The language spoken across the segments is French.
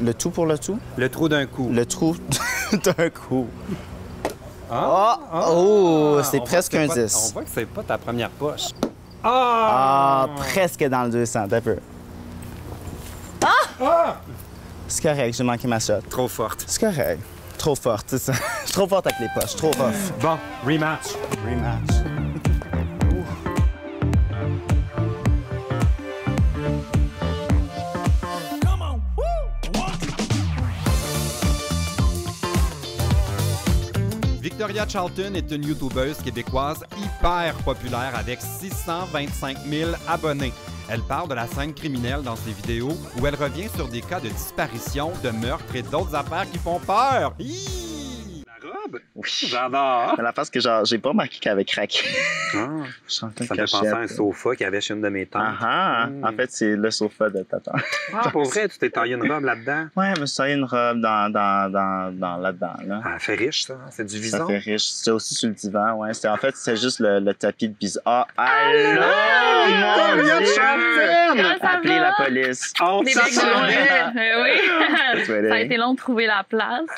Le tout pour le tout? Le trou d'un coup. Le trou d'un coup. C'est On presque voit un que c'est 10. On voit que c'est pas ta première poche. Presque dans le 200, t'as peu. C'est correct, j'ai manqué ma shot. Trop forte. C'est correct. Trop forte, c'est ça. Je suis trop forte avec les poches, trop rough. Bon, rematch. Rematch. Victoria Charlton est une YouTubeuse québécoise hyper populaire avec 625 000 abonnés. Elle parle de la scène criminelle dans ses vidéos où elle revient sur des cas de disparition, de meurtre et d'autres affaires qui font peur. La robe? Oui. J'adore. La face que genre, j'ai pas remarqué qu'elle avait craqué. Ça me fait penser à un sofa qu'il y avait chez une de mes tantes. En fait, c'est le sofa de ta tante. Pour vrai, tu t'es taillé une robe là-dedans? Ouais, je me suis taillé une robe là-dedans. Là. Ah, elle fait riche, ça. C'est du vison. Ça fait riche. C'était aussi sur le divan, ouais. En fait, c'est juste le tapis de bison. Allô, mon Dieu! Appelez la police. On Oui. Ça a été long de trouver la place.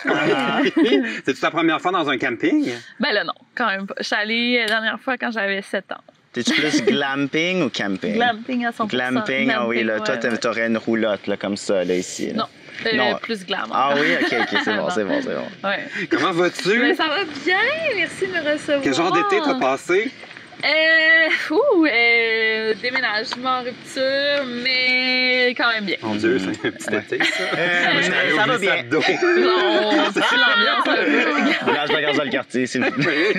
C'est-tu ta première fois dans un camping? Ben là, non, quand même pas. Je suis allée la dernière fois quand j'avais 7 ans. T'es-tu plus glamping ou camping? Glamping à 100%. Glamping, ah oui, là, toi, t'aurais une roulotte, là, comme ça, là, ici. Là. Non, plus glam. Ah oui, OK, c'est bon, c'est bon. Ouais. Comment vas-tu? Ben, ça va bien, merci de me recevoir. Quel genre d'été t'as passé? Déménagement, rupture, mais quand même bien. Mon Dieu, c'est un petit été, ça. Ça va bien. Non, c'est l'ambiance un peu. Là, je regarde dans le quartier, s'il vous plaît.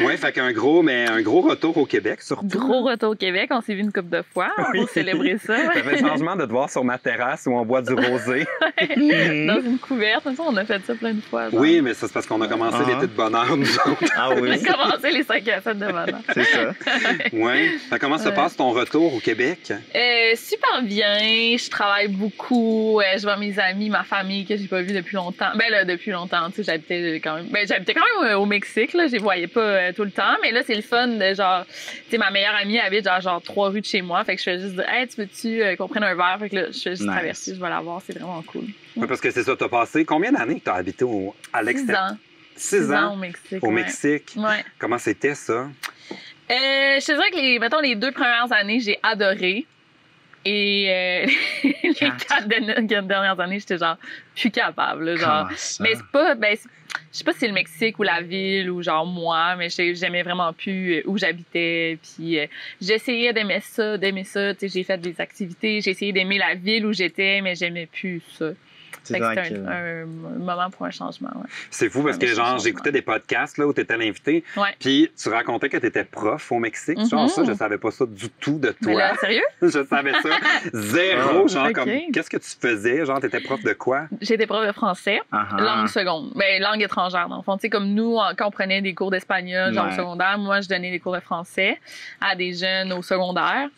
Oui, fait qu'un gros retour au Québec, surtout. Gros retour au Québec, on s'est vu une couple de fois pour célébrer ça. Ça fait le changement de te voir sur ma terrasse où on boit du rosé. Dans une couverte, on a fait ça plein de fois. Genre. Oui, mais ça, c'est parce qu'on a commencé l'été de bonheur, nous autres. Ah oui. On a commencé les 5 à 7 de bonheur. C'est ça. Oui. Comment se passe ton retour au Québec? Super bien. Je travaille beaucoup. Je vois mes amis, ma famille que j'ai pas vu depuis longtemps. Ben là, depuis longtemps, tu sais, j'habitais quand même au Mexique, là. Je les voyais pas tout le temps. Mais là, c'est le fun de genre, tu sais, ma meilleure amie habite genre 3 rues de chez moi. Fait que je fais juste dire, hey, tu veux-tu qu'on prenne un verre? Fait que là, je fais juste traverser, je vais la voir. C'est vraiment cool. Oui, parce que c'est ça, t'as passé combien d'années que t'as habité à l'extérieur? 6 ans au Mexique. Au Mexique. Ouais. Comment c'était ça? Je te dirais que les 2 premières années, j'ai adoré. Et les 4 dernières années, j'étais genre plus capable. Là, genre. Mais c'est pas. Je sais pas si c'est le Mexique ou la ville ou genre moi, mais j'aimais vraiment plus où j'habitais. Puis j'essayais d'aimer ça. J'ai fait des activités. J'ai essayé d'aimer la ville où j'étais, mais j'aimais plus ça. C'était un moment pour un changement. Ouais. C'est fou parce que genre j'écoutais des podcasts là, où tu étais l'invité. Ouais. Puis tu racontais que tu étais prof au Mexique. Genre ça, je savais pas ça du tout de toi. Mais là, sérieux? Je savais ça zéro. Genre comme qu'est-ce que tu faisais? Genre t'étais prof de quoi? J'étais prof de français, langue seconde. Ben langue étrangère dans le fond. Tu sais comme nous quand on prenait des cours d'espagnol genre au secondaire, moi je donnais des cours de français à des jeunes au secondaire.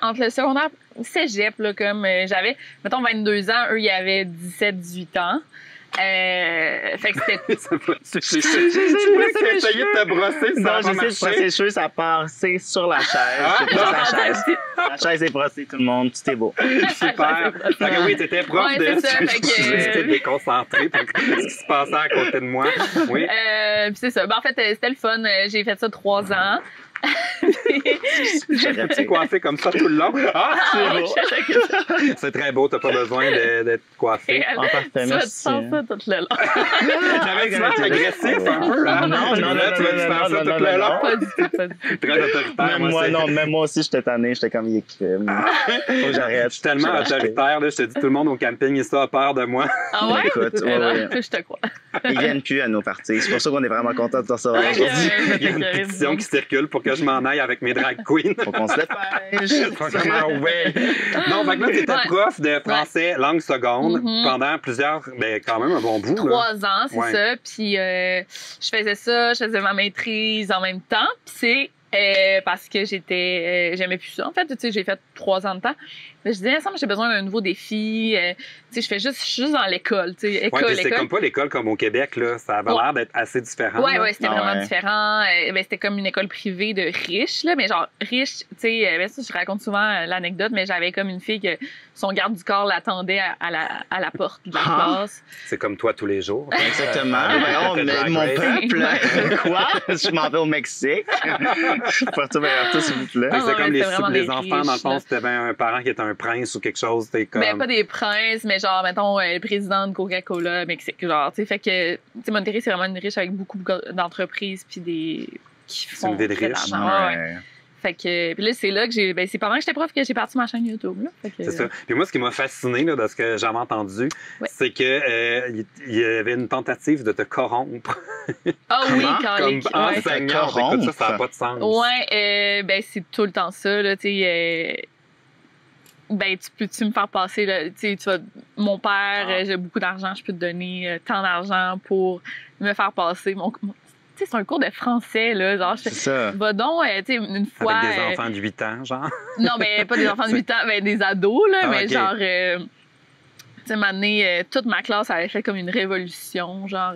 Entre le secondaire cégep, là, comme j'avais, mettons, 22 ans, eux, ils avaient 17-18 ans. Fait que c'était... J'ai essayé de te brosser, ça non, j'essaie de brosser les cheveux, ça part, c'est sur la chaise. La chaise est brossée, tout le monde, tout est beau. Super. Fait que oui, t'étais prof de... J'étais déconcentrée par ce qui se passait à côté de moi. Oui. Puis c'est ça. Ben, en fait, c'était le fun. J'ai fait ça 3 ans. J'aurais-tu coiffé comme ça tout le long? Ah, c'est beau. C'est très beau, t'as pas besoin d'être coiffé. Tu vas te faire ça tout le long. J'avais du l'air agressif un peu. Non, tu faire ça tout le long. Pas du tout. Très autoritaire. Même moi aussi, j'étais tanné, j'étais comme crime. Faut que j'arrête. Je suis tellement autoritaire, là, je te dis, tout le monde au camping, il a peur de moi. Ah ouais? Écoute, je te crois. Ils viennent plus à nos parties. C'est pour ça qu'on est vraiment content de te recevoir aujourd'hui. Il y a une pétition qui circule pour que je m'en aille avec mes drag queens. Faut qu'on se dépêche. Non, fait que là, t'étais prof de français langue seconde pendant quand même un bon bout. 3 ans, c'est ça. Puis je faisais ma maîtrise en même temps. Puis c'est parce que j'aimais plus ça. En fait, tu sais, j'ai fait 3 ans de temps. Je disais, ensemble, j'ai besoin d'un nouveau défi. Tu sais, je suis juste dans l'école, tu sais, école. C'est comme pas l'école comme au Québec, là. Ça avait l'air d'être assez différent. Oui, c'était vraiment différent. C'était comme une école privée de riches, là, mais genre riche, tu sais, ça, je raconte souvent l'anecdote, mais j'avais comme une fille que son garde du corps l'attendait à la porte de la classe. C'est comme toi tous les jours. Exactement. Mon peuple, quoi? Je m'en vais au Mexique. Puerto Vallarta, s'il vous plaît. C'est comme les enfants, riches, dans le fond, si t'avais un parent qui était un prince ou quelque chose, t'es comme... Ben, pas des princes, mais genre, mettons, le président de Coca-Cola, Mexique, genre, tu sais, fait que, tu sais, Monterrey, c'est vraiment une riche avec beaucoup d'entreprises, puis des... C'est une ville riche. Ouais. Fait que, puis là, c'est là que c'est pendant que j'étais prof que j'ai parti ma chaîne YouTube, là. C'est ça. Puis moi, ce qui m'a fasciné, là, de ce que j'avais entendu, c'est que il y avait une tentative de te corrompre. Ah oui, comme enseignant. Écoute, ça n'a pas de sens. Ouais, ben, c'est tout le temps ça, là, tu sais, ben, tu peux-tu me faire passer, là, tu sais, mon père, j'ai beaucoup d'argent, je peux te donner tant d'argent pour me faire passer tu sais, c'est un cours de français, là, genre, c'est ça. Va donc, tu sais, une fois... Avec des enfants de 8 ans, genre? Non, mais pas des enfants de 8 ans, mais des ados, là, mais genre, tu sais, m'amener, toute ma classe avait fait comme une révolution, genre,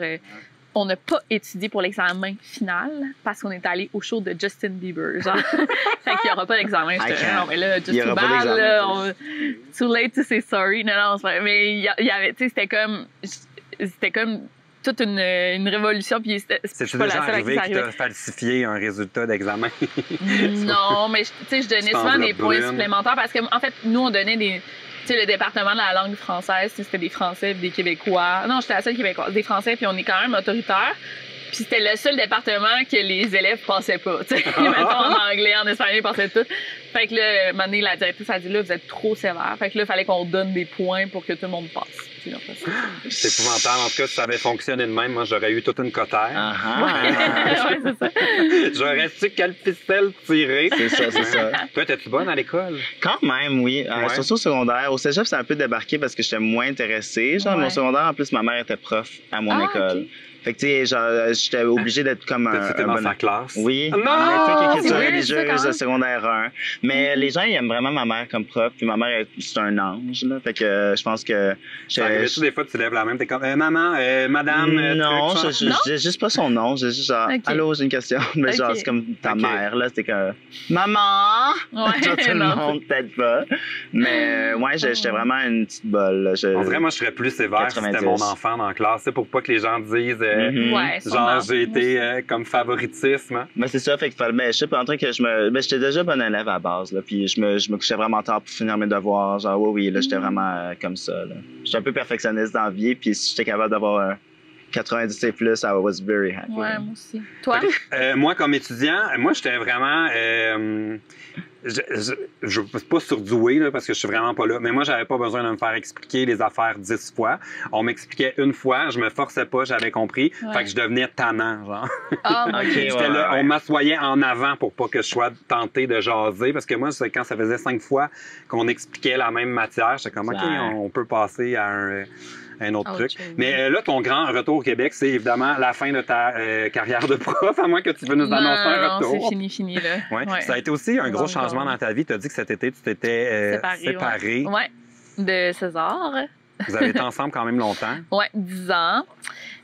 on n'a pas étudié pour l'examen final parce qu'on est allé au show de Justin Bieber, genre. Fait qu'il n'y aura pas d'examen. Non, mais là, just too bad, là, too late to say sorry. Non, c'est pas... Mais il y avait, tu sais, c'était comme toute une révolution. Puis c'est déjà arrivé que tu as falsifié un résultat d'examen? Non, mais tu sais, je donnais souvent des points supplémentaires parce que, en fait, nous, on donnait des... Tu sais, le département de la langue française, c'était des Français et des Québécois. Non, j'étais la seule Québécoise. Des Français, puis on est quand même autoritaire. Puis c'était le seul département que les élèves passaient pas. Tu sais, mettons en anglais, en espagnol, ils passaient tout. Fait que là, un moment donné, la directrice a dit là, vous êtes trop sévère. Fait que là, il fallait qu'on donne des points pour que tout le monde passe. C'est épouvantable. En tout cas, si ça avait fonctionné de même, moi, j'aurais eu toute une cotère. Ouais, c'est ça. J'aurais su quelle ficelle tirer. C'est ça. Toi, t'es-tu bonne à l'école? Quand même, oui. Surtout au secondaire. Au cégep, c'est un peu débarqué parce que j'étais moins intéressée. Genre, mon secondaire, en plus, ma mère était prof à mon école. Okay. Fait que, tu sais, genre, j'étais obligée d'être comme un. C'était dans sa classe? Oui. Non! En écriture religieuse de secondaire 1. Mais les gens, ils aiment vraiment ma mère comme prof. Puis ma mère, c'est un ange, là. Fait que je pense que. Arrive-tu des fois, tu lèves la main, t'es comme, maman, madame. Non, je dis juste pas son nom. Je dis juste genre, allô, j'ai une question. Mais genre, c'est comme ta mère, là. C'était comme, maman! Ouais, genre, tout le monde, peut-être pas. Mais, ouais, j'étais vraiment une petite bolle. En vrai, moi, je serais plus sévère si c'était mon enfant dans la classe. C'est pour pas que les gens disent. Genre, j'ai été comme favoritisme. Ben, c'est ça, fait que je sais pas, en train que j'étais déjà bonne élève à la base, là, puis je me couchais vraiment tard pour finir mes devoirs. Genre, oui, là, j'étais vraiment comme ça, là. J'étais un peu perfectionniste dans la vie, puis si j'étais capable d'avoir un 90 et plus, I was very happy. Ouais, moi aussi. Toi? Moi, comme étudiant, j'étais vraiment... je suis pas surdoué là, parce que je suis vraiment pas là, mais moi j'avais pas besoin de me faire expliquer les affaires 10 fois. On m'expliquait une fois, je me forçais pas, j'avais compris, fait que je devenais tannant, genre. J'étais là, on m'assoyait en avant pour pas que je sois tenté de jaser, parce que moi quand ça faisait 5 fois qu'on expliquait la même matière, j'étais comme ok, on peut passer à un autre truc. Mais là, ton grand retour au Québec, c'est évidemment la fin de ta carrière de prof, à moins que tu veux nous annoncer un retour. Non, c'est fini, là. Ouais. Ça a été aussi un gros changement dans ta vie. Tu as dit que cet été, tu t'étais séparée. Ouais, de César. Vous avez été ensemble quand même longtemps. Ouais, 10 ans.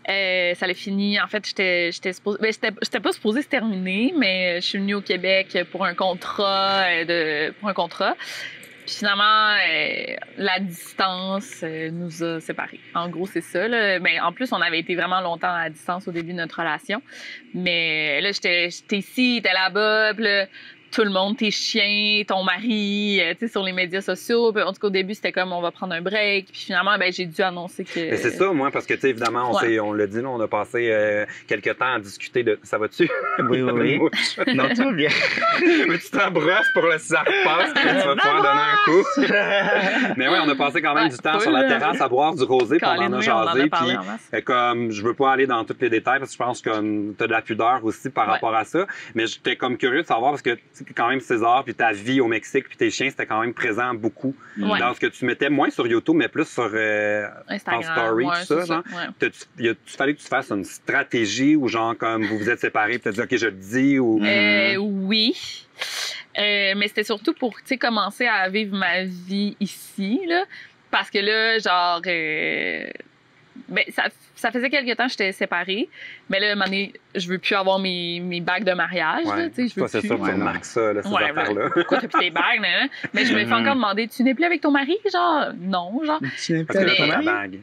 Ça l'a fini. En fait, j'étais pas supposée se terminer, mais je suis venue au Québec pour un contrat. Puis finalement, la distance nous a séparés. En gros, c'est ça. Là. Ben, en plus, on avait été vraiment longtemps à distance au début de notre relation. Mais là, j'étais ici, t'es là-bas, puis là, tout le monde, tes chiens, ton mari, tu sais, sur les médias sociaux. Puis, en tout cas, au début, c'était comme on va prendre un break. Puis finalement, ben, j'ai dû annoncer que... Mais c'est ça, moi, parce que, tu sais, évidemment, on l'a dit, là, on a passé quelques temps à discuter de... Ça va-tu? Oui. Non, tout va bien. Mais tu t'embrasses pour le ça repasse, tu vas pouvoir donner un coup. Mais oui, on a passé quand même du temps sur la terrasse à boire du rosé, puis on en a jasé. Puis, comme, je veux pas aller dans tous les détails, parce que je pense que t'as de la pudeur aussi par rapport à ça. Mais j'étais comme curieux de savoir, parce que quand même César, puis ta vie au Mexique, puis tes chiens, c'était quand même présent beaucoup dans ce que tu mettais, moins sur YouTube, mais plus sur Instagram, Story, tout ça. Genre. Il a fallu que tu fasses une stratégie ou genre comme vous vous êtes séparés, puis tu as dit OK, je le dis ou... Oui. Mais c'était surtout pour, tu sais, commencer à vivre ma vie ici, là. Parce que là, genre, ben, ça faisait quelques temps que j'étais séparée. Mais là, à un moment donné, je veux plus avoir mes bagues de mariage. Ouais. Là, tu sais, je veux c'est plus. sûr que tu remarques ça, là, ces affaires-là. Pourquoi t'as plus tes bagues, là? Mais je me fais encore demander, tu n'es plus avec ton mari? Genre, non, genre. Tu n'es plus Parce que avec là, ton t'as ta mari? bague.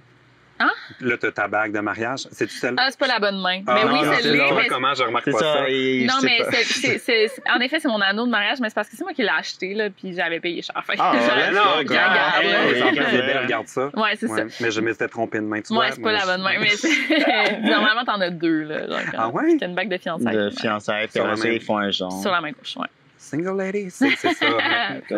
Hein? Là, t'as ta bague de mariage. C'est-tu celle? Ah, c'est pas la bonne main. Ah, mais oui, non, c'est lui. là, Mais... comment je remarque C'est pas ça? ça. Et Non, je sais mais pas. en effet, c'est mon anneau de mariage, mais c'est parce que c'est moi qui l'ai acheté, là, puis j'avais payé cher. Fait que Ah, j'avais- ouais, non, je la garde, là. les enfants, c'est belle, regarde ça. Ouais, c'est ça. Mais je m'étais trompé de main, tu Ouais, vois. c'est pas la bonne main, mais normalement, t'en as deux, là. Genre, Ah ouais? t'as une bague de fiançailles. De fiançailles, puis Sur la après ça, main. ils font un genre. Sur la main gauche, ouais. Single lady, c'est ça.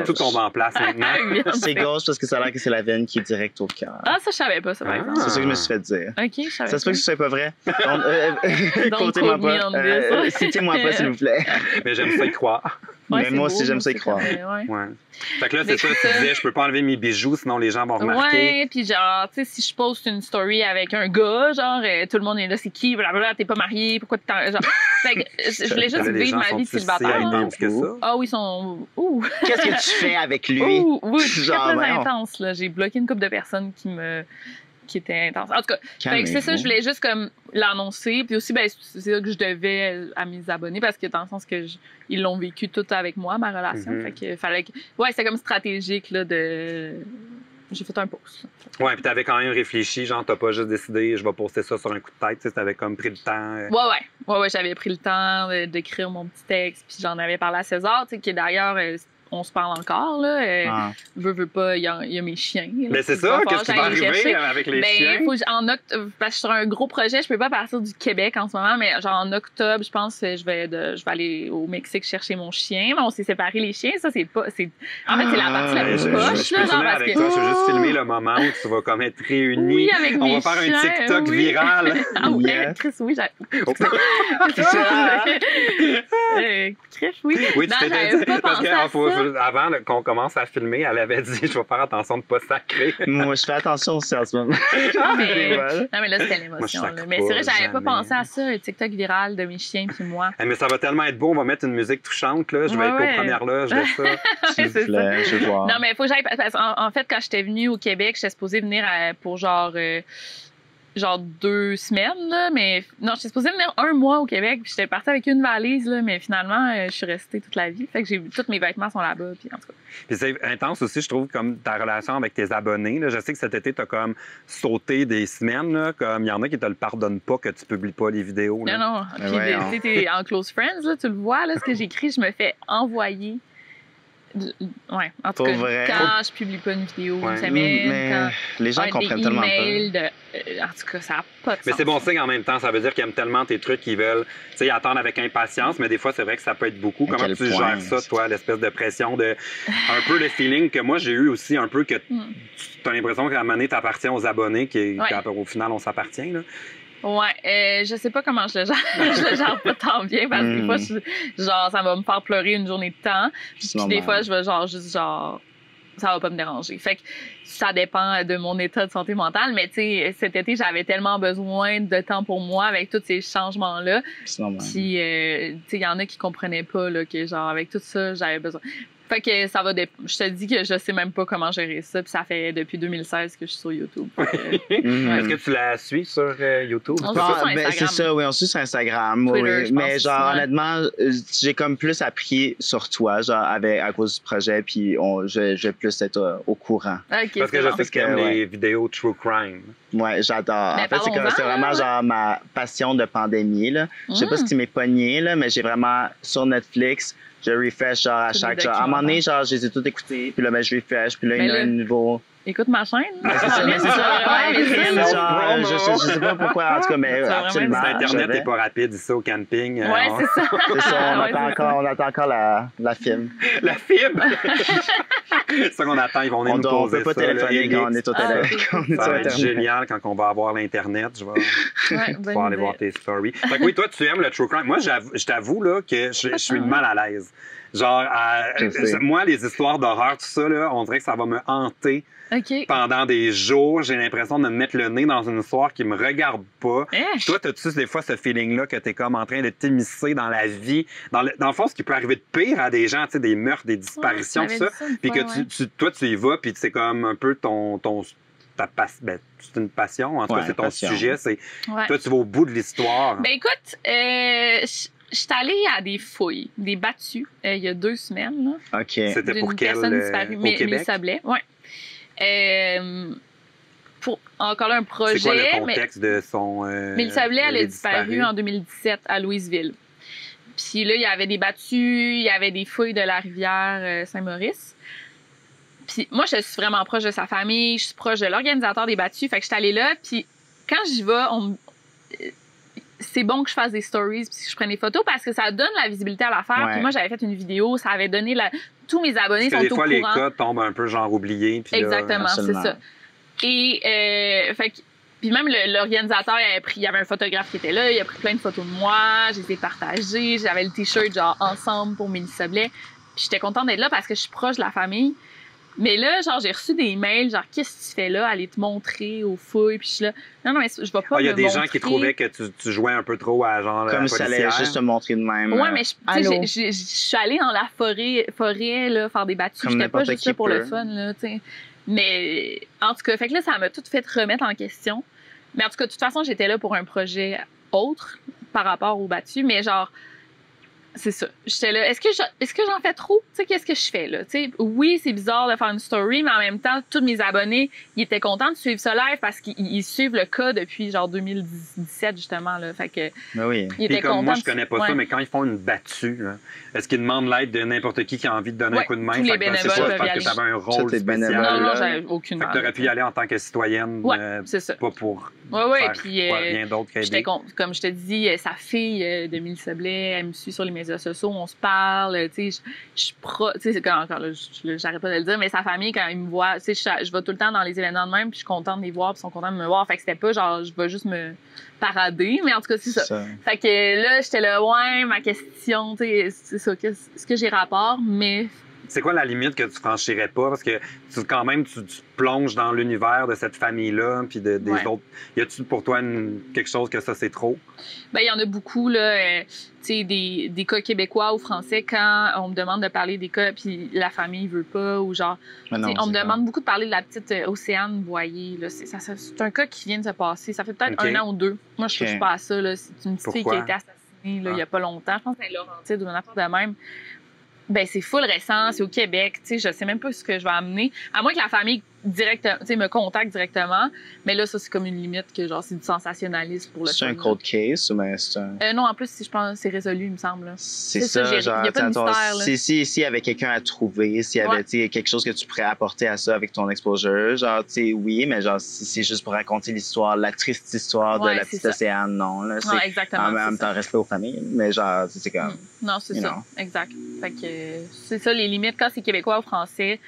Tout tombe en place maintenant. Bien C'est fait. gauche parce que ça a l'air que c'est la veine qui est directe au cœur. Ah, ça, je savais pas, ça, par Ah. exemple. C'est ça que je me suis fait dire. OK, je savais Ça se peut que ce soit pas vrai. Don't Comptez-moi quote me pas. on this. Citez-moi pas, s'il vous plaît. Mais j'aime ça y croire. Mais c'est moi beau, aussi, j'aime ça y croire. Ouais. Ouais. Fait que là, Mais c'est ça, c'est tu ça. disais, je peux pas enlever mes bijoux, sinon les gens vont remarquer. Ouais, puis genre, tu sais, si je poste une story avec un gars, genre, tout le monde est là, c'est qui, blablabla, t'es pas marié, pourquoi tu t'en. Genre, fait que je voulais juste Là, les vivre gens ma vie de sont-tu célibataire. si là. intenses que ça? Ah oui, ils sont. Ouh! Qu'est-ce que tu fais avec lui? Ouh! Oui, c'est Genre, très voyons. intense, là. J'ai bloqué une couple de personnes qui étaient intenses. En tout cas, fait que c'est ça, Calmez-vous. je voulais juste comme l'annoncer. Puis aussi, ben, c'est ça que je devais à mes abonnés parce que dans le sens que ils l'ont vécu tout avec moi, ma relation. Mhm. Fait que fallait que. Ouais, c'était comme stratégique, là, de. J'ai fait un post. Ouais, puis t'avais quand même réfléchi, genre, t'as pas juste décidé, je vais poster ça sur un coup de tête, tu sais, t'avais comme pris le temps. Ouais, j'avais pris le temps d'écrire mon petit texte, puis j'en avais parlé à César, tu sais, qui d'ailleurs, on se parle encore, là. Ah. Veux pas, il y a mes chiens. Là, Mais c'est qu'il va ça, falloir qu'est-ce qui que va j'aille les arriver chercher. avec les Ben, chiens? faut que en octobre, parce que je suis sur un gros projet, je peux pas partir du Québec en ce moment, mais genre en octobre, je pense que je vais aller au Mexique chercher mon chien. Mais on s'est séparés les chiens, ça c'est pas, en fait c'est la partie la Ouais, plus je poche peux là, genre filmer parce avec que toi, je veux juste filmer le moment où tu vas comme être réunis. oui avec On mes va faire un chiens, TikTok oui. viral. Ah ouais, Yes. Chris, oui, Chris, oui. Oui, tu Non, t'étais j'avais dit. pas Parce pensé à ça. avant qu'on commence à filmer, elle avait dit je vais faire attention de pas sacrer. Moi, je fais attention aussi en ce moment. Mais- Voilà. Non, mais là, c'était Moi, l'émotion. je là. sacre Mais c'est vrai, pas, j'avais pas jamais. pensé à ça, un TikTok viral de mes chiens puis moi. Eh, mais ça va tellement être beau, on va mettre une musique touchante, là. Je vais être Ouais. aux premières loges de ça. S'il C'est vous plaît, je veux voir. Non, mais il faut que j'aille. Parce qu'en fait, quand j'étais venue au Québec, j'étais supposée venir pour genre 2 semaines, là. Mais non, j'étais supposée venir 1 mois au Québec. Puis j'étais partie avec une valise, là. Mais finalement, je suis restée toute la vie. Fait que tous mes vêtements sont là-bas. Puis en tout cas. Puis c'est intense aussi, je trouve, comme ta relation avec tes abonnés. Là. Je sais que cet été, t'as comme sauté des semaines, là. Comme il y en a qui te le pardonnent pas que tu publies pas les vidéos. Là. Non. Mais Puis voyons. tu sais, t'es en close friends, là. Tu le vois, là, ce que j'écris, je me fais envoyer. Ouais, en tout Pour cas, vrai? quand je publie pas une vidéo Ouais. une semaine, Mais quand les gens des comprennent tellement emails pas. en tout cas, ça n'a pas de Mais sens. c'est bon signe en même temps. Ça veut dire qu'ils aiment tellement tes trucs qu'ils veulent, tu sais, ils attendent avec impatience. Mais des fois, c'est vrai que ça peut être beaucoup. À Comment quel tu point? gères ça, toi, l'espèce de pression de. Un peu le feeling que moi, j'ai eu aussi, un peu que tu as l'impression qu'à un moment donné, t'appartiens aux abonnés, qu'au final, on s'appartient, là. Ouais, je sais pas comment je le gère. Je le gère pas tant bien parce que des fois, genre, ça va me faire pleurer une journée de temps. Puis des normal. fois, je vais ça va pas me déranger. Fait que ça dépend de mon état de santé mentale. Mais tu sais, cet été, j'avais tellement besoin de temps pour moi avec tous ces changements-là. C'est normal. Puis, tu sais, il y en a qui comprenaient pas, là, que genre, avec tout ça, j'avais besoin. Fait que ça va je te dis que je sais même pas comment gérer ça. Puis ça fait depuis 2016 que je suis sur YouTube. Fait que, Mhm. Est-ce que tu la suis sur YouTube? On Bon, suit sur ben, Instagram. c'est ça, oui, on suit sur Instagram. Twitter, oui. je pense Mais genre, aussi, ouais. honnêtement, j'ai comme plus appris sur toi, genre, à cause du projet, puis je vais plus être au courant. OK, Parce que c'est je bon. sais que tu aimes Ouais. les vidéos True Crime. Ouais, j'adore. Ben, En fait, c'est parlons-en, vraiment là. genre ma passion de pandémie, là. Je sais pas ce qui m'est pogné, là, mais j'ai vraiment, sur Netflix, je refresh, genre, à Tous chaque, les genre, à un moment donné, genre, je les ai tous écoutés, puis là, ben, je refresh, puis là, il y en a un nouveau. Écoute ma chaîne. C'est ça, mais c'est ça. Ouais, mais c'est Genre, ça. je sais pas pourquoi, en tout cas, mais Tu vas vraiment absolument. dire. Internet je vais. n'est pas rapide ici au camping. Ouais, c'est ça. C'est ça, Ouais, c'est ça. on attend encore la film. La fibre! C'est ça qu'on attend, ils vont venir nous On poser peut pas ça, là, téléphoner Elix. quand on est au Ah, télé. ok. quand on est Ça sur va être Internet. génial quand on va avoir l'Internet. Je vais Ouais, bonne pouvoir aller idée. voir tes stories. Fait que oui, toi, tu aimes le true crime. Moi, je t'avoue là, que je suis mal à l'aise. Genre, Je sais. moi, les histoires d'horreur, tout ça, là, on dirait que ça va me hanter pendant des jours. J'ai l'impression de me mettre le nez dans une histoire qui me regarde pas. Toi, t'as-tu des fois ce feeling-là que t'es comme en train de t'immiscer dans la vie, dans le fond, ce qui peut arriver de pire à des gens, tu sais, des meurtres, des disparitions, tout ça, puis que toi, tu y vas, puis c'est comme un peu c'est une passion, en tout cas, c'est ton sujet. Toi, tu vas au bout de l'histoire. Ben écoute, je suis allée à des fouilles, des battues, il y a 2 semaines. Là, OK. C'était pour quelle? Personne disparue, au Québec? Mélissa Blais, oui. Pour encore là, un projet. C'est quoi le contexte de son... Mélissa Blais, elle a disparu en 2017 à Louisville. Puis là, il y avait des battues, il y avait des fouilles de la rivière Saint-Maurice. Puis moi, je suis vraiment proche de sa famille, je suis proche de l'organisateur des battues. Fait que je suis allée là, puis quand j'y vais, c'est bon que je fasse des stories puis que je prenne des photos parce que ça donne la visibilité à l'affaire. Puis moi, j'avais fait une vidéo, ça avait donné tous mes abonnés sont au courant. Des fois, les cas tombent un peu genre oubliés. Puis exactement, c'est ça. Et fait que, puis même l'organisateur, il y avait un photographe qui était là, il a pris plein de photos de moi, j'ai été partagée, j'avais le t-shirt genre ensemble pour Mélissa Blais. Puis j'étais contente d'être là parce que je suis proche de la famille. Mais là, genre, j'ai reçu des mails, genre, qu'est-ce que tu fais là? Aller te montrer aux fouilles. Puis je suis là, non, mais je vais pas me montrer. Il y a des gens qui trouvaient que tu jouais un peu trop à genre. Comme si ça allait juste te montrer de même. Ouais, mais je suis allée dans la forêt là, faire des battues. J'étais pas juste là pour le fun, là, tu sais. Mais en tout cas, fait que là, ça m'a tout fait remettre en question. Mais en tout cas, de toute façon, j'étais là pour un projet autre par rapport aux battues. Mais genre, c'est ça. J'étais là. Est-ce que j'en fais trop? Tu sais, qu'est-ce que je fais, là? Tu sais, oui, c'est bizarre de faire une story, mais en même temps, tous mes abonnés, ils étaient contents de suivre ça live parce qu'ils suivent le cas depuis genre 2017, justement, là. Fait que. Ben oui. Ils étaient contents. Moi, je connais pas ça, mais quand ils font une battue, là, est-ce qu'ils demandent l'aide de n'importe qui a envie de donner un coup de main? Tous les bénévoles peuvent y aller. Que tu avais un rôle spécial. Non, j'avais aucune idée. Tu aurais pu y aller en tant que citoyenne. C'est ça. Pas pour. Puis rien d'autre qu'aider. Comme je te dis, sa fille de Mélissa Blais, elle me suit sur les médias sociaux, on se parle, tu sais, je suis tu sais, c'est encore là, j'arrête pas de le dire, mais sa famille, quand ils me voient, tu sais, je vais tout le temps dans les événements de même, puis je suis contente de les voir, puis ils sont contents de me voir, fait que c'était pas genre, je vais juste me parader, mais en tout cas, c'est ça. Fait que là, j'étais là, ma question, tu sais, c'est ça, est-ce que j'ai rapport, mais... C'est quoi la limite que tu franchirais pas? Parce que quand même, tu plonges dans l'univers de cette famille-là, puis des autres. Y a-tu pour toi quelque chose que ça, c'est trop? Ben, il y en a beaucoup, là. Tu sais, des cas québécois ou français, quand on me demande de parler des cas, puis la famille veut pas, ou genre. On me demande beaucoup de parler de la petite Océane Boyer, là. C'est un cas qui vient de se passer. Ça fait peut-être 1 an ou 2. Moi, je touche pas à ça, là. C'est une petite fille qui a été assassinée, là, il y a pas longtemps. Je pense que c'est Laurentide ou une affaire de même. Ben, c'est full récent, c'est au Québec, tu sais, je sais même pas ce que je vais amener. À moins que la famille me contacte directement. Mais là, ça, c'est comme une limite que, genre, c'est du sensationnalisme pour le C'est un cold case ou bien c'est un... non, en plus, je pense que c'est résolu, il me semble. C'est ça, genre, il y a pas de mystère, là. S'il y avait quelqu'un à trouver, s'il y avait, quelque chose que tu pourrais apporter à ça avec ton exposure, genre, tu sais, oui, mais genre, si c'est juste pour raconter l'histoire, la triste histoire de la petite Océane, non, là. Non, exactement. En même temps, respect aux familles, mais genre, c'est comme... Non, c'est ça. Exact. Fait que c'est ça, les limites. Quand c'est québécois ou français,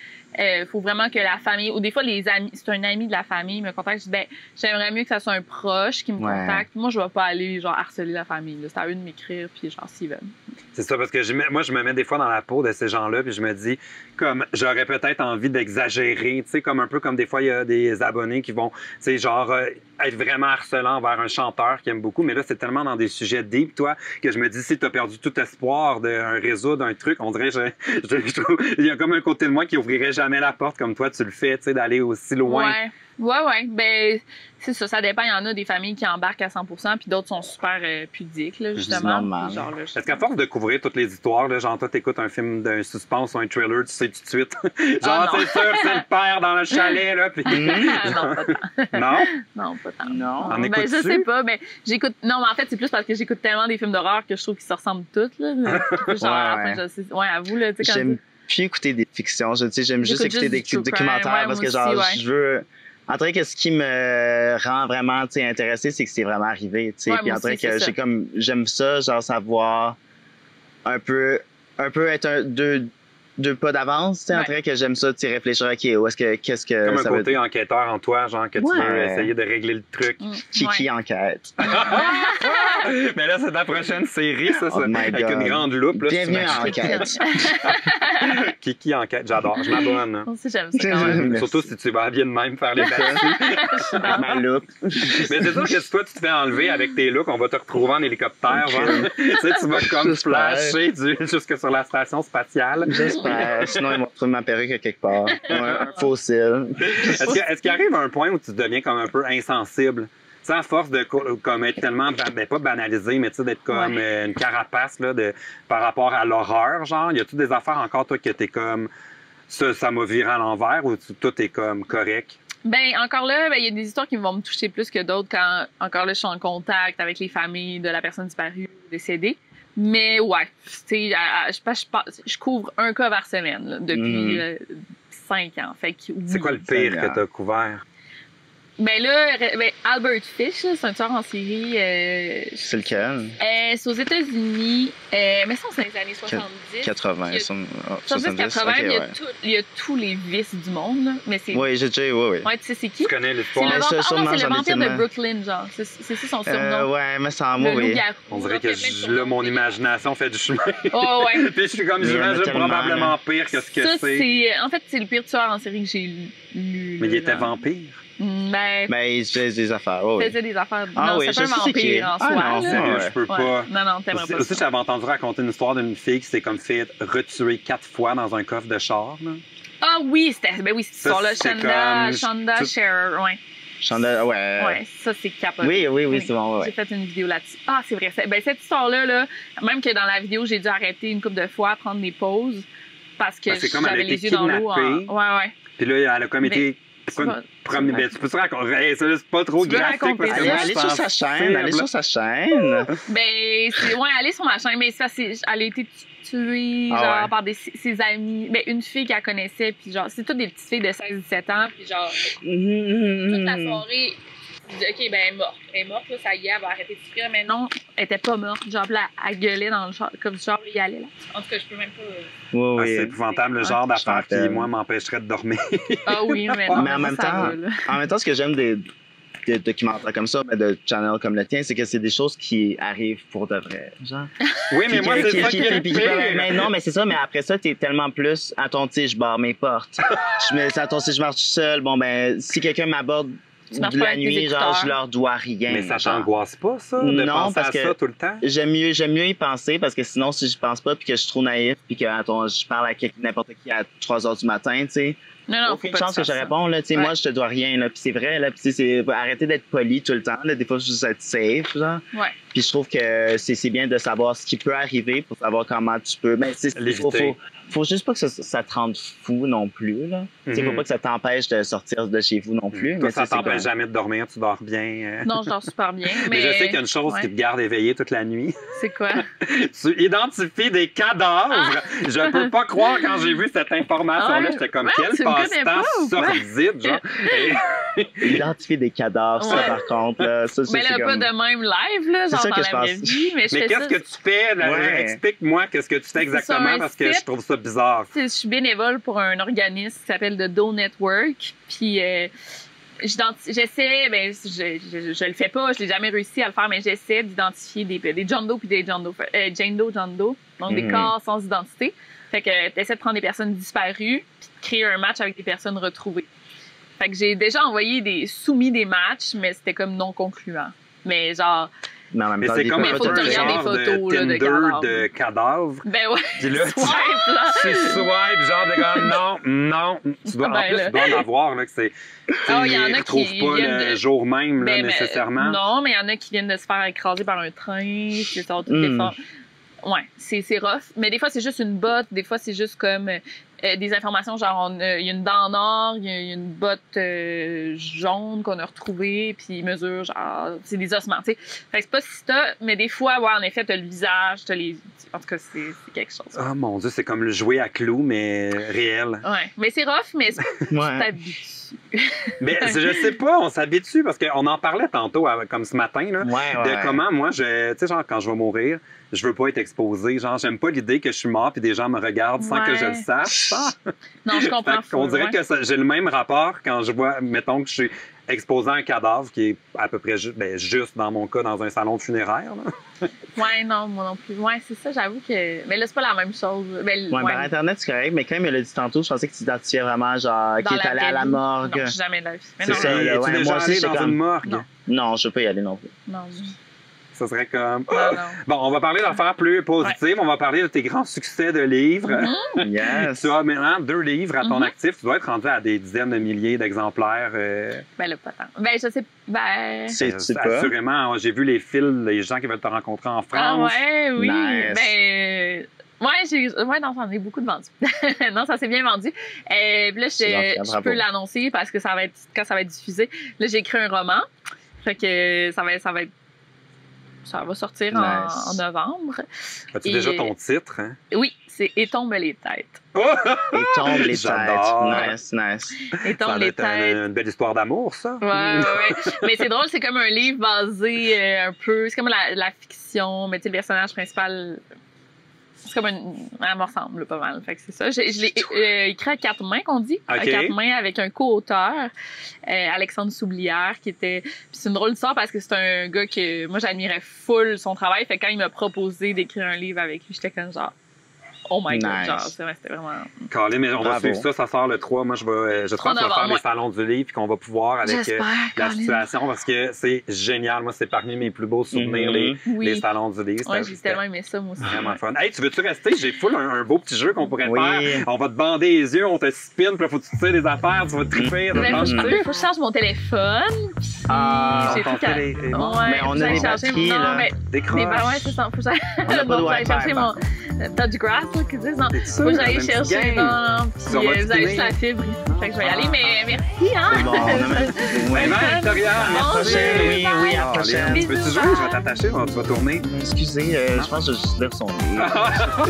faut vraiment que la famille, ou des fois les amis, c'est un ami de la famille me contacte, je dis, ben, j'aimerais mieux que ça soit un proche qui me contacte. Moi, je vais pas aller genre harceler la famille, là. C'est à eux de m'écrire, puis genre s'ils veulent. C'est ça, parce que moi, je me mets des fois dans la peau de ces gens-là, puis je me dis, comme, j'aurais peut-être envie d'exagérer, tu sais, comme un peu comme des fois, il y a des abonnés qui vont, tu sais, genre, être vraiment harcelant envers un chanteur qui aime beaucoup, mais là, c'est tellement dans des sujets deep, toi, que je me dis, si tu as perdu tout espoir d'un réseau, d'un truc, on dirait, je trouve, il y a comme un côté de moi qui ouvrirait jamais la porte comme toi, tu le fais, tu sais, d'aller aussi loin. Ouais. Ben, c'est ça. Ça dépend. Il y en a des familles qui embarquent à 100%, puis d'autres sont super pudiques, là, justement. Genre, parce qu'à force de couvrir toutes les histoires, là, genre, toi, t'écoutes un film d'un suspense ou un thriller, tu sais tout de suite. Genre, c'est sûr, c'est le père dans le chalet, là. Puis... non, pas tant. Non? Non, pas tant. Non. Ben, je sais pas, mais j'écoute. Non, mais en fait, c'est plus parce que j'écoute tellement des films d'horreur que je trouve qu'ils se ressemblent tous, là. Genre, avoue, là, tu sais, quand puis écouter des fictions. J'aime juste écouter des documentaires parce que, genre, je veux. En vrai, que ce qui me rend vraiment intéressé, c'est que c'est vraiment arrivé. Puis en vrai, que j'aime ça, genre, savoir un peu être deux pas d'avance. En vrai, que j'aime ça, réfléchir, OK, qu'est-ce que. Comme ça un côté enquêteur en toi, genre, que tu veux essayer de régler le truc. Qui enquête. Mais là, c'est ta prochaine série, ça, avec une grande loupe. Là, bienvenue à Enquête. Kiki Enquête, j'adore, je m'abonne. Aussi, j'aime ça quand même. Surtout si tu vas bien de même faire les battues. Avec ma loupe. Mais c'est sûr que si toi, tu te fais enlever avec tes looks, on va te retrouver en hélicoptère. Tu sais, tu vas comme flasher jusque sur la station spatiale. J'espère. Sinon, ils vont trouver ma perruque à quelque part. Un fossile. Est-ce qu'il arrive un point où tu deviens comme un peu insensible? Tu sais, à force de comme être tellement, pas banalisé, mais tu sais, d'être comme une carapace là, par rapport à l'horreur, genre, y a-tu des affaires encore, toi, que t'es comme, ça m'a viré à l'envers, ou tout est comme correct? Ben encore là, il y a des histoires qui vont me toucher plus que d'autres quand, encore là, je suis en contact avec les familles de la personne disparue ou décédée. Mais ouais, tu sais, je couvre un cas par semaine là, depuis 5 ans. Fait que, c'est quoi le pire que tu as couvert? Ben là, Albert Fish, c'est un tueur en série. C'est lequel? C'est aux États-Unis, mais ça, c'est dans les années 70. 80, 70, 80, okay, il y a tous les vices du monde. Là, mais c'est... Oui, j'ai déjà oui. Ouais, tu sais, c'est qui? Tu connais l'histoire? C'est le vampire de Brooklyn, genre. C'est ça son surnom. Ouais, mais sans moi, oui. On dirait que là, mon imagination fait du chemin. Oh, ouais. Puis je suis comme, j'imagine probablement pire que ce que c'est. En fait, c'est le pire tueur en série que j'ai lu. Mais il était vampire? Ben, il faisait des affaires. Oh, il faisait des affaires. Ah, non, oui, c'est pas un vampire en soi. Non, sérieux, je peux pas. Non, t'aimerais pas. Aussi, j'avais entendu raconter une histoire d'une fille qui s'est comme fait retuer 4 fois dans un coffre de char. Là. Ah oui, cette histoire-là. Shonda Scherer, ouais. Shonda, ouais. Ouais, ça, c'est capoté. Oui, c'est bon, ouais. J'ai fait une vidéo là-dessus. Ah, c'est vrai. Cette histoire-là, là, même que dans la vidéo, j'ai dû arrêter une couple de fois, prendre des pauses, parce que j'avais les yeux dans l'eau. Ouais. Puis là, elle a comme été... tu peux te raconter, c'est pas trop graphique parce que allez sur sa chaîne, Ben, allez sur ma chaîne, mais ça, elle a été tuée, genre, par ses amis, ben, une fille qu'elle connaissait, puis genre, c'est toutes des petites filles de 16-17 ans, puis genre, toute la soirée, OK, ben, elle est morte, là, ça y est, elle va arrêter de souffrir, mais non, elle était pas morte, genre, là, elle gueulait dans le char, comme genre, il y allait, là. En tout cas, je peux même pas... c'est épouvantable, le genre d'affaire qui, moi, m'empêcherait de dormir. Ah oui, mais en même temps, ce que j'aime des documentaires comme ça, mais de channels comme le tien, c'est que c'est des choses qui arrivent pour de vrai. Genre. Oui, mais moi, c'est ça qui est pire. Mais non, mais c'est ça, mais après ça, t'es tellement plus, attends, tu sais, je barre mes portes. Attends, si je marche tout seul, bon, ben, si quelqu'un m'aborde de la nuit, genre, je leur dois rien. Mais ça t'angoisse pas, ça? De non, parce que ça tout le temps? J'aime mieux y penser, parce que sinon, si je pense pas, puis que je suis trop naïf, puis que, attends, je parle à n'importe qui à 3 h du matin, tu sais. Non, aucune chance que je réponds, là, tu sais, moi, je te dois rien, là, puis c'est vrai, là, puis c'est arrêter d'être poli tout le temps, là, des fois, juste être safe, genre. Ouais. Puis je trouve que c'est bien de savoir ce qui peut arriver pour savoir comment tu peux, mais faut juste pas que ça te rende fou non plus, là. Tu sais, faut pas que ça t'empêche de sortir de chez vous non plus. Toi, ça t'empêche jamais de dormir, tu dors bien. Non, je dors super bien. Mais je sais qu'il y a une chose qui te garde éveillé toute la nuit. C'est quoi? Tu identifies des cadavres. Je peux pas croire quand j'ai vu cette information-là. J'étais comme, quel passe-temps sordide, genre. Identifier des cadavres, ça, par contre, là. Ça, mais là, pas de même live, là, genre dans la vraie vie. Mais qu'est-ce que tu fais? Explique-moi qu'est-ce que tu fais exactement, parce que je trouve ça bizarre. Je suis bénévole pour un organisme qui s'appelle The Doe Network. Puis j'essaie, ben je le fais pas, je l'ai jamais réussi à le faire, mais j'essaie d'identifier des John Doe puis des Jane Doe, donc des corps sans identité. Fait que t'essaies de prendre des personnes disparues puis de créer un match avec des personnes retrouvées. Fait que j'ai déjà soumis des matchs, mais c'était comme non concluant. Mais genre... Mais c'est comme un genre de Tinder de cadavres. Ben ouais. Puis là, tu swipe, genre de gars, non. Tu dois, en plus, tu dois en avoir, là, que c'est... il y en a qui pas le jour même, là, nécessairement. Non, mais il y en a qui viennent de se faire écraser par un train, c'est ça, toutes les formes. Ouais, c'est rough. Mais des fois, c'est juste une botte. Des fois, c'est juste comme des informations, genre, il y a une dent en or, il y a une botte jaune qu'on a retrouvée, puis il mesure, genre, c'est des ossements, tu sais. Fait que c'est pas si mais des fois, ouais, en effet, t'as le visage, en tout cas, c'est quelque chose. Oh mon Dieu, c'est comme le jouet à clous, mais réel. Ouais, mais c'est rough, mais tu t'habitues. Mais je sais pas, on s'habitue, parce qu'on en parlait tantôt, comme ce matin, là, de comment moi, tu sais, genre, quand je vais mourir, je veux pas être exposé. Genre, j'aime pas l'idée que je suis mort puis des gens me regardent sans que je le sache. Non, je comprends. On dirait que j'ai le même rapport quand je vois, mettons que je suis exposant un cadavre qui est à peu près juste dans mon cas, dans un salon de funéraire. Ouais, non, moi non plus. Ouais, c'est ça, j'avoue que. Mais là, c'est pas la même chose. Ouais, par Internet, c'est correct, mais quand il l'a dit tantôt, je pensais que tu identifiais vraiment, genre, qui est allé à la morgue. Non, jamais de la vie. C'est ça, es-tu déjà allé dans une morgue? Non, je veux pas y aller non plus. Non. Ça serait comme. Non. Bon, on va parler d'affaires plus positives. On va parler de tes grands succès de livres. Yes. Tu as maintenant 2 livres à ton actif. Tu dois être rendu à des dizaines de milliers d'exemplaires. Ben là, pas tant. Ben, je sais. Ben. C'est pas. Assurément. J'ai vu les fils, les gens qui veulent te rencontrer en France. Ah, ouais, oui. Nice. Ben. Ouais, non, j'en ai beaucoup de vendus. Non, ça s'est bien vendu. Puis là, je peux l'annoncer parce que ça va être, quand ça va être diffusé. Là, j'ai écrit un roman. Fait que ça va sortir en novembre. As-tu déjà ton titre? Hein? Oui, c'est « Et tombent les têtes ». Et tombent les têtes. Nice. Et tombent les têtes. Une belle histoire d'amour, ça. Ouais. Mais c'est drôle, c'est comme un livre basé un peu... C'est comme la fiction, mais tu sais, le personnage principal... C'est comme elle me ressemble pas mal. Fait que c'est ça. Je l'ai écrit à 4 mains, qu'on dit. À 4 mains avec un co-auteur, Alexandre Soublière, qui était. Puis c'est une drôle d'histoire parce que c'est un gars que moi j'admirais full son travail. Fait que quand il m'a proposé d'écrire un livre avec lui, j'étais comme genre. Oh my God, genre, c'était vraiment. Colin, mais on va suivre ça, ça sort le 3. Moi, je pense qu'on va faire les salons du livre et qu'on va pouvoir avec la situation parce que c'est génial. Moi, c'est parmi mes plus beaux souvenirs, les salons du livre. Oui, j'ai tellement aimé ça, moi aussi. Vraiment fun. Hey, tu veux-tu rester? J'ai full un beau petit jeu qu'on pourrait faire. On va te bander les yeux, on te spin, puis là, faut que tu tires des affaires, tu vas te triper. Faut que je charge mon téléphone. Ah, j'ai tout mais on a des batteries, là. Décroche. Ouais, c'est ça. Faut que j'aille chercher mon Touchgrass, là, qu'ils disent. Faut que j'aille chercher. Puis vous avez juste la fibre. Fait que je vais y aller, mais merci, hein. Victoria, à la prochaine. Oui, à la prochaine. Tu peux-tu jouer? Je vais t'attacher, tu vas tourner. Excusez, je pense que je vais juste lire son livre.